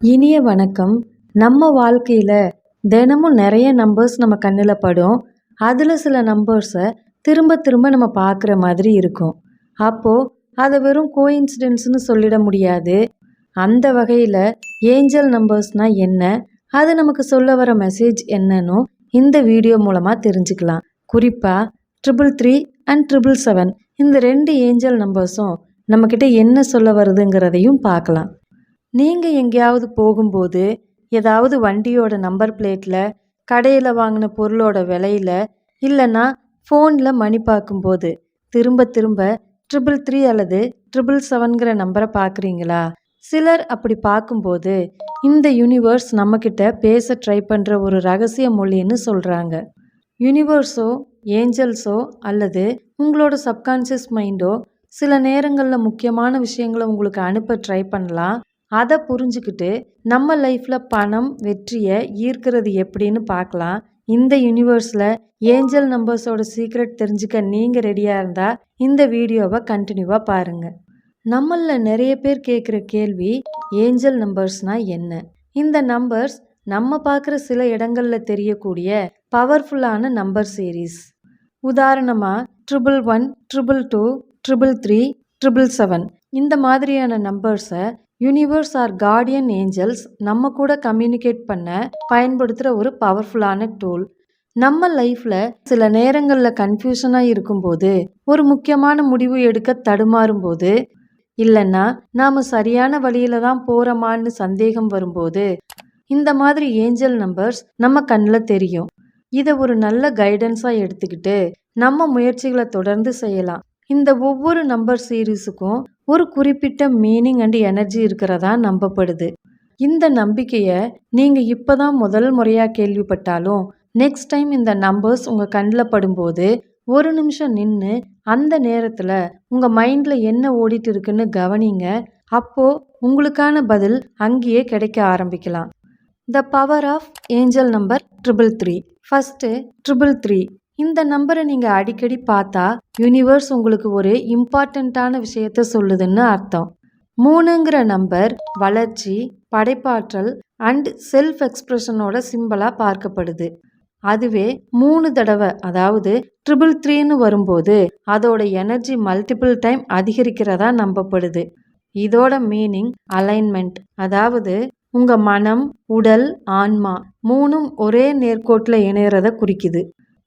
இனிய வணக்கம். நம்ம வாழ்க்கையில தினமும் நிறைய நம்பர்ஸ் நம்ம கண்ணுல படும். அதுல சில நம்பர்ஸை திரும்ப திரும்ப நம்ம பார்க்குற மாதிரி இருக்கும். அப்போ அதை வெறும் கோயின்சிடென்ட்ஸ்னு சொல்லிட முடியாது. அந்த வகையில ஏஞ்சல் நம்பர்ஸ்னா என்ன, அது நமக்கு சொல்ல வர மெசேஜ் என்னன்னு இந்த வீடியோ மூலமா தெரிஞ்சுக்கலாம். குறிப்பா 333 அண்ட் 777 இந்த 2 ஏஞ்சல் நம்பர்ஸும் நம்மக்கிட்ட என்ன சொல்ல வருதுங்கிறதையும் பார்க்கலாம். நீங்கள் எங்கேயாவது போகும்போது ஏதாவது வண்டியோட நம்பர் பிளேட்டில், கடையில் வாங்கின பொருளோட விலையில், இல்லைன்னா ஃபோனில் மணி பார்க்கும்போது திரும்ப திரும்ப 333 அல்லது 777ங்கிற நம்பரை பார்க்குறீங்களா? சிலர் அப்படி பார்க்கும்போது இந்த யூனிவர்ஸ் நம்மக்கிட்ட பேச ட்ரை பண்ணுற ஒரு ரகசிய மொழின்னு சொல்கிறாங்க. யூனிவர்ஸோ, ஏஞ்சல்ஸோ அல்லது உங்களோட சப்கான்ஷியஸ் மைண்டோ சில நேரங்களில் முக்கியமான விஷயங்களை உங்களுக்கு அனுப்ப ட்ரை பண்ணலாம். அதை புரிஞ்சுக்கிட்டு நம்ம லைஃப்பில் பணம், வெற்றியை ஈர்க்கிறது எப்படின்னு பார்க்கலாம். இந்த யூனிவர்ஸில் ஏஞ்சல் நம்பர்ஸோட சீக்ரெட் தெரிஞ்சுக்க நீங்கள் ரெடியாக இருந்தால் இந்த வீடியோவை கண்டினியூவாக பாருங்கள். நம்மளில் நிறைய பேர் கேட்குற கேள்வி, ஏஞ்சல் நம்பர்ஸ்னால் என்ன? இந்த நம்பர்ஸ் நம்ம பார்க்குற சில இடங்களில் தெரியக்கூடிய பவர்ஃபுல்லான நம்பர் சீரீஸ். உதாரணமாக 111, 222, 333, 777 இந்த மாதிரியான நம்பர்ஸை யூனிவர்ஸ் ஆர் கார்டியன் ஏஞ்சல்ஸ் நம்ம கூட கம்யூனிகேட் பண்ண பயன்படுத்துகிற ஒரு பவர்ஃபுல்லான டூல். நம்ம லைஃப்பில் சில நேரங்களில் கன்ஃபியூஷனாக இருக்கும்போது, ஒரு முக்கியமான முடிவு எடுக்க தடுமாறும் போது, இல்லைன்னா நாம் சரியான வழியில தான் போகிறோமான்னு சந்தேகம் வரும்போது இந்த மாதிரி ஏஞ்சல் நம்பர்ஸ் நம்ம கண்ணில் தெரியும். இதை ஒரு நல்ல கைடன்ஸாக எடுத்துக்கிட்டு நம்ம முயற்சிகளை தொடர்ந்து செய்யலாம். இந்த ஒவ்வொரு நம்பர் சீரீஸுக்கும் ஒரு குறிப்பிட்ட மீனிங் அண்ட் எனர்ஜி இருக்கிறதா நம்பப்படுது. இந்த நம்பிக்கையை நீங்கள் இப்போ தான் முதல் முறையாக கேள்விப்பட்டாலும், நெக்ஸ்ட் டைம் இந்த நம்பர்ஸ் உங்கள் கண்ணில் படும்போது ஒரு நிமிஷம் நின்று அந்த நேரத்தில் உங்கள் மைண்டில் என்ன ஓடிட்டு இருக்குன்னு கவனிங்க. அப்போது உங்களுக்கான பதில் அங்கேயே கிடைக்க ஆரம்பிக்கலாம். The power of angel number 333. First 333. இந்த நம்பரை நீங்கள் அடிக்கடி பார்த்தா யூனிவர்ஸ் உங்களுக்கு ஒரு இம்பார்ட்டண்ட்டான விஷயத்த சொல்லுதுன்னு அர்த்தம். 3ங்கிற நம்பர் வளர்ச்சி, படைப்பாற்றல் அண்ட் செல்ஃப் எக்ஸ்பிரஷனோட சிம்பிளாக பார்க்கப்படுது. அதுவே 3 தடவை, அதாவது 333ன்னு வரும்போது அதோட எனர்ஜி மல்டிபிள் டைம் அதிகரிக்கிறதா நம்பப்படுது. இதோட மீனிங் அலைன்மெண்ட், அதாவது உங்கள் மனம், உடல், ஆன்மா 3ம் ஒரே நேர்கோட்டில் இணையறத குறிக்குது.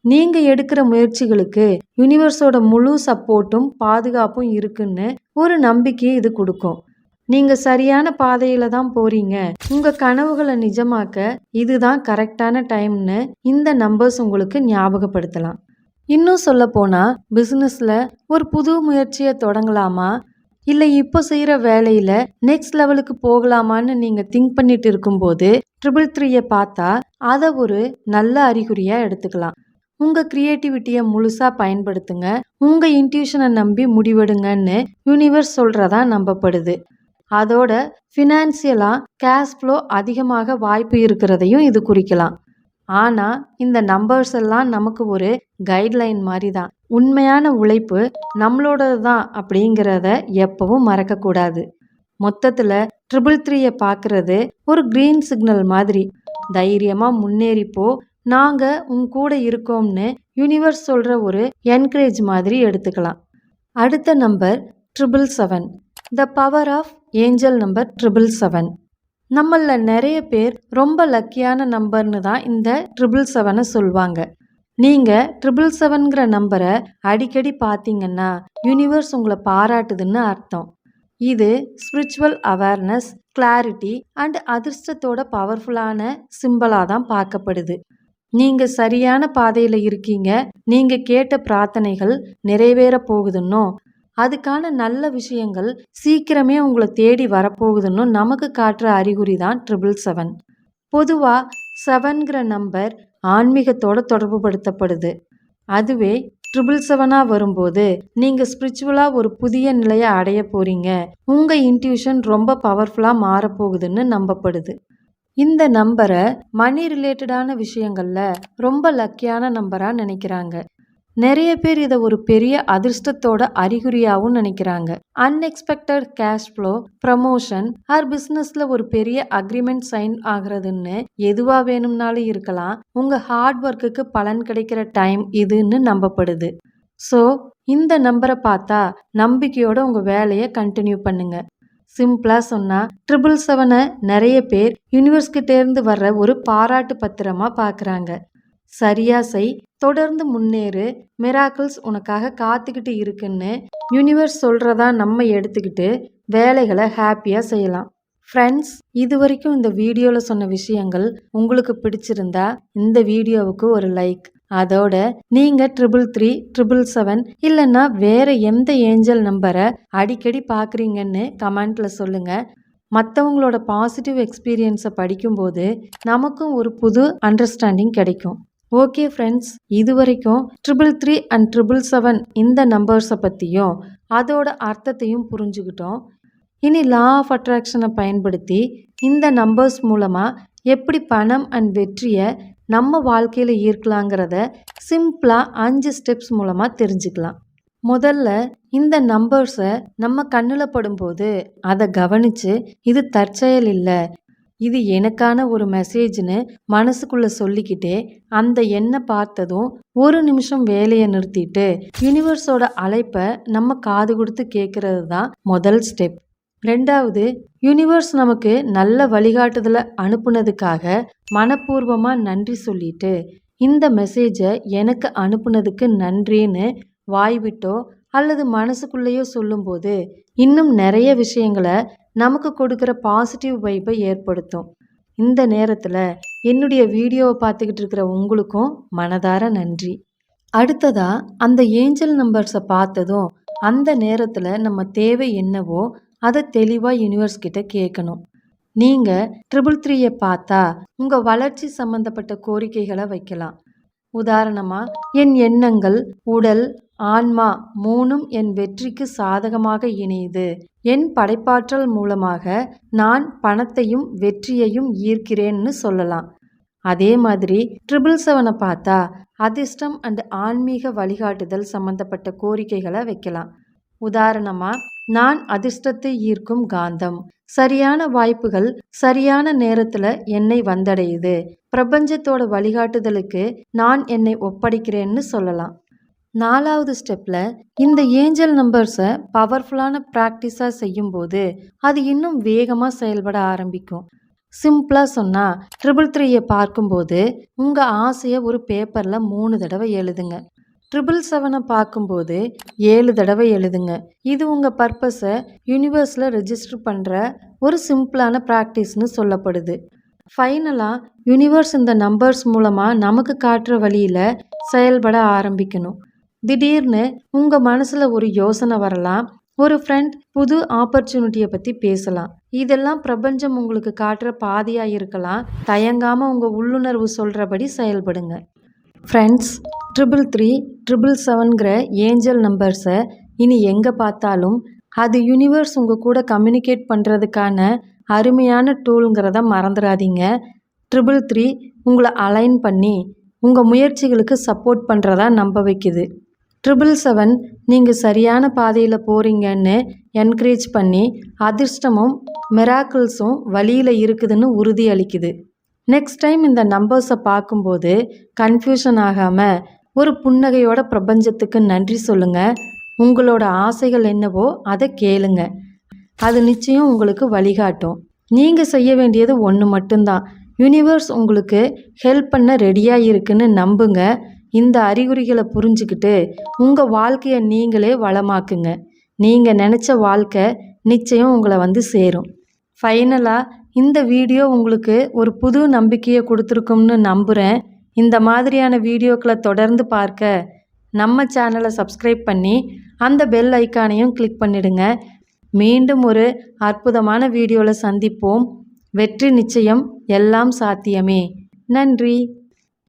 நீங்கள் எடுக்கிற முயற்சிகளுக்கு யூனிவர்ஸோட முழு சப்போர்ட்டும் பாதுகாப்பும் இருக்குன்னு ஒரு நம்பிக்கையை இது கொடுக்கும். நீங்கள் சரியான பாதையில் தான் போகிறீங்க, உங்கள் கனவுகளை நிஜமாக்க இதுதான் கரெக்டான டைம்னு இந்த நம்பர்ஸ் உங்களுக்கு ஞாபகப்படுத்தலாம். இன்னும் சொல்ல போனால், பிஸ்னஸில் ஒரு புது முயற்சியை தொடங்கலாமா, இல்லை இப்போ செய்கிற வேலையில் நெக்ஸ்ட் லெவலுக்கு போகலாமான்னு நீங்கள் திங்க் பண்ணிட்டு இருக்கும்போது 333யை பார்த்தா அதை ஒரு நல்ல அறிகுறியாக எடுத்துக்கலாம். உங்கள் க்ரியேட்டிவிட்டியை முழுசாக பயன்படுத்துங்க, உங்கள் இன்ட்யூஷனை நம்பி முடிவெடுங்கன்னு யூனிவர்ஸ் சொல்கிறதா நம்பப்படுது. அதோட ஃபினான்சியலாக கேஷ் ஃப்ளோ அதிகமாக வாய்ப்பு இருக்கிறதையும் இது குறிக்கலாம். ஆனால் இந்த நம்பர்ஸ் எல்லாம் நமக்கு ஒரு கைட்லைன் மாதிரி தான். உண்மையான உழைப்பு நம்மளோடது தான் அப்படிங்கிறத எப்பவும் மறக்கக்கூடாது. மொத்தத்தில் 333யை பார்க்குறது ஒரு க்ரீன் சிக்னல் மாதிரி. தைரியமாக முன்னேறிப்போ, நாங்கள் உன் கூட இருக்கோம்னு யூனிவர்ஸ் சொல்கிற ஒரு என்கரேஜ் மாதிரி எடுத்துக்கலாம். அடுத்த number 777. The power of angel number 777. நம்மளில் நிறைய பேர் ரொம்ப லக்கியான நம்பர்னு தான் இந்த 777 சொல்லுவாங்க. நீங்கள் 777ங்கிற நம்பரை அடிக்கடி பார்த்தீங்கன்னா யூனிவர்ஸ் உங்களை பாராட்டுதுன்னு அர்த்தம். இது ஸ்பிரிச்சுவல் அவேர்னஸ், கிளாரிட்டி அண்ட் அதிர்ஷ்டத்தோட பவர்ஃபுல்லான சிம்பலாக தான் பார்க்கப்படுது. நீங்கள் சரியான பாதையில் இருக்கீங்க, நீங்கள் கேட்ட பிரார்த்தனைகள் நிறைவேற போகுதுன்னோ, அதுக்கான நல்ல விஷயங்கள் சீக்கிரமே உங்களை தேடி வரப்போகுதுன்னு நமக்கு காட்டுற அறிகுறி தான் 777. பொதுவாக 7ங்கிற நம்பர் ஆன்மீகத்தோட தொடர்பு படுத்தப்படுது. அதுவே 777 வரும்போது நீங்கள் ஸ்பிரிச்சுவலாக ஒரு புதிய நிலையை அடைய போகிறீங்க, உங்கள் இன்ட்யூஷன் ரொம்ப பவர்ஃபுல்லாக மாறப்போகுதுன்னு நம்பப்படுது. இந்த நம்பரை மணி ரிலேட்டடான விஷயங்களில் ரொம்ப லக்கியான நம்பராக நினைக்கிறாங்க. நிறைய பேர் இதை ஒரு பெரிய அதிர்ஷ்டத்தோட அறிகுறியாகவும் நினைக்கிறாங்க. Unexpected cash flow, promotion or பிசினஸ்ல ஒரு பெரிய அக்ரிமெண்ட் சைன் ஆகுறதுன்னு எதுவா வேணும்னாலும் இருக்கலாம். உங்க ஹார்ட் ஒர்க்குக்கு பலன் கிடைக்கிற டைம் இதுன்னு நம்பப்படுது. ஸோ இந்த நம்பரை பார்த்தா நம்பிக்கையோட உங்க வேலையை கண்டினியூ பண்ணுங்க. சிம்பிளா சொன்னா 777 நிறைய பேர் யூனிவர்ஸ் கிட்ட இருந்து வர்ற ஒரு பாராட்டு பத்திரமா பாக்குறாங்க. சரியா செய், தொடர்ந்து முன்னேறு, மிராக்கிள்ஸ் உனக்காக காத்துக்கிட்டு இருக்குன்னு யூனிவர்ஸ் சொல்றதா நம்ம எடுத்துக்கிட்டு வேலைகளை ஹாப்பியா செய்யலாம். ஃப்ரெண்ட்ஸ், இது வரைக்கும் இந்த வீடியோவில் சொன்ன விஷயங்கள் உங்களுக்கு பிடிச்சிருந்தா இந்த வீடியோவுக்கு ஒரு லைக், அதோட நீங்கள் 333, 777 இல்லைன்னா வேற எந்த ஏஞ்சல் நம்பரை அடிக்கடி பார்க்குறீங்கன்னு கமெண்ட்ல சொல்லுங்க. மற்றவங்களோட பாசிட்டிவ் எக்ஸ்பீரியன்ஸை படிக்கும்போது நமக்கும் ஒரு புது அண்டர்ஸ்டாண்டிங் கிடைக்கும். ஓகே ஃப்ரெண்ட்ஸ், இது வரைக்கும் 333 and 777 இந்த நம்பர்ஸை பற்றியும் அதோட அர்த்தத்தையும் புரிஞ்சுக்கிட்டோம். இனி லா ஆஃப் அட்ராக்ஷனை பயன்படுத்தி இந்த நம்பர்ஸ் மூலமாக எப்படி பணம் அண்ட் வெற்றியை நம்ம வாழ்க்கையில் ஈர்க்கலாங்கிறத சிம்பிளாக 5 ஸ்டெப்ஸ் மூலமாக தெரிஞ்சுக்கலாம். முதல்ல இந்த நம்பர்ஸை நம்ம கண்ணில் படும்போது அதை கவனித்து இது தற்செயல் இல்லை, இது எனக்கான ஒரு மெசேஜ்னு மனசுக்குள்ள சொல்லிக்கிட்டே அந்த எண்ணை பார்த்ததும் ஒரு நிமிஷம் வேலையை நிறுத்திட்டு யூனிவர்ஸோட அழைப்பை நம்ம காது கொடுத்து கேட்கறது தான் முதல் ஸ்டெப். ரெண்டாவது, யூனிவர்ஸ் நமக்கு நல்ல வழிகாட்டுதலை அனுப்புனதுக்காக மனப்பூர்வமாக நன்றி சொல்லிட்டு இந்த மெசேஜை எனக்கு அனுப்புனதுக்கு நன்றின்னு வாய்விட்டோ அல்லது மனசுக்குள்ளேயோ சொல்லும்போது இன்னும் நிறைய விஷயங்களை நமக்கு கொடுக்குற பாசிட்டிவ் வைப்பை ஏற்படுத்தும். இந்த நேரத்தில் என்னுடைய வீடியோவை பார்த்துக்கிட்டு இருக்கிற உங்களுக்கும் மனதார நன்றி. அடுத்ததா அந்த ஏஞ்சல் நம்பர்ஸை பார்த்ததும் அந்த நேரத்தில் நம்ம தேவை என்னவோ அதை தெளிவாக யூனிவர்ஸ் கிட்ட கேட்கணும். நீங்கள் 333 பார்த்தா உங்கள் வளர்ச்சி சம்பந்தப்பட்ட கோரிக்கைகளை வைக்கலாம். உதாரணமாக, என் எண்ணங்கள், உடல், ஆன்மா 3ம் என் வெற்றிக்கு சாதகமாக இணையுது. என் படைப்பாற்றல் மூலமாக நான் பணத்தையும் வெற்றியையும் ஈர்க்கிறேன்னு சொல்லலாம். அதே மாதிரி 777 பார்த்தா அதிர்ஷ்டம் அண்ட் ஆன்மீக வழிகாட்டுதல் சம்பந்தப்பட்ட கோரிக்கைகளை வைக்கலாம். உதாரணமாக, நான் அதிர்ஷ்டத்தை ஈர்க்கும் காந்தம், சரியான வாய்ப்புகள் சரியான நேரத்தில் என்னை வந்தடையுது, பிரபஞ்சத்தோட வழிகாட்டுதலுக்கு நான் என்னை ஒப்படைக்கிறேன்னு சொல்லலாம். 4வது ஸ்டெப்பில் இந்த ஏஞ்சல் நம்பர்ஸை பவர்ஃபுல்லான ப்ராக்டிஸாக செய்யும்போது அது இன்னும் வேகமாக செயல்பட ஆரம்பிக்கும். சிம்பிளாக சொன்னால் 333 பார்க்கும்போது உங்கள் ஆசையை ஒரு பேப்பரில் 3 தடவை எழுதுங்க. 777 பார்க்கும்போது 7 தடவை எழுதுங்க. இது உங்கள் பர்பஸை யூனிவர்ஸில் ரெஜிஸ்டர் பண்ணுற ஒரு சிம்பிளான ப்ராக்டிஸ்னு சொல்லப்படுது. ஃபைனலாக யூனிவர்ஸ் இந்த நம்பர்ஸ் மூலமாக நமக்கு காட்டுற வழியில் செயல்பட ஆரம்பிக்கணும். திடீர்னு உங்கள் மனசில் ஒரு யோசனை வரலாம், ஒரு ஃப்ரெண்ட் புது ஆப்பர்ச்சுனிட்டியை பற்றி பேசலாம். இதெல்லாம் பிரபஞ்சம் உங்களுக்கு காட்டுற பாதையாக இருக்கலாம். தயங்காமல் உங்கள் உள்ளுணர்வு சொல்கிறபடி செயல்படுங்க. ஃப்ரெண்ட்ஸ், 333, 777ங்கிற ஏஞ்சல் நம்பர்ஸை இனி எங்கே பார்த்தாலும் அது யூனிவர்ஸ் உங்கள் கூட கம்யூனிகேட் பண்ணுறதுக்கான அருமையான டூலுங்கிறத மறந்துடாதீங்க. 333 உங்களை அலைன் பண்ணி உங்கள் முயற்சிகளுக்கு சப்போர்ட் பண்ணுறதா நம்ப வைக்குது. 777 நீங்கள் சரியான பாதையில் போகிறீங்கன்னு என்கரேஜ் பண்ணி அதிர்ஷ்டமும் மிராக்கிள்ஸும் வழியில் இருக்குதுன்னு உறுதி அளிக்குது. நெக்ஸ்ட் டைம் இந்த நம்பர்ஸை பார்க்கும்போது கன்ஃபியூஷன் ஆகாமல் ஒரு புன்னகையோட பிரபஞ்சத்துக்கு நன்றி சொல்லுங்கள். உங்களோட ஆசைகள் என்னவோ அதை கேளுங்க, அது நிச்சயம் உங்களுக்கு வழிகாட்டும். நீங்கள் செய்ய வேண்டியது ஒன்று மட்டும்தான், யூனிவர்ஸ் உங்களுக்கு ஹெல்ப் பண்ண ரெடியாக இருக்குன்னு நம்புங்க. இந்த அறிகுறிகளை புரிஞ்சுக்கிட்டு உங்கள் வாழ்க்கையை நீங்களே வளமாக்குங்க. நீங்கள் நினச்ச வாழ்க்கை நிச்சயம் உங்களை வந்து சேரும். ஃபைனலாக இந்த வீடியோ உங்களுக்கு ஒரு புது நம்பிக்கையை கொடுத்துருக்கும்னு நம்புகிறேன். இந்த மாதிரியான வீடியோக்களை தொடர்ந்து பார்க்க நம்ம சேனலை சப்ஸ்கிரைப் பண்ணி அந்த பெல் ஐக்கானையும் கிளிக் பண்ணிடுங்க. மீண்டும் ஒரு அற்புதமான வீடியோவில் சந்திப்போம். வெற்றி நிச்சயம், எல்லாம் சாத்தியமே. நன்றி.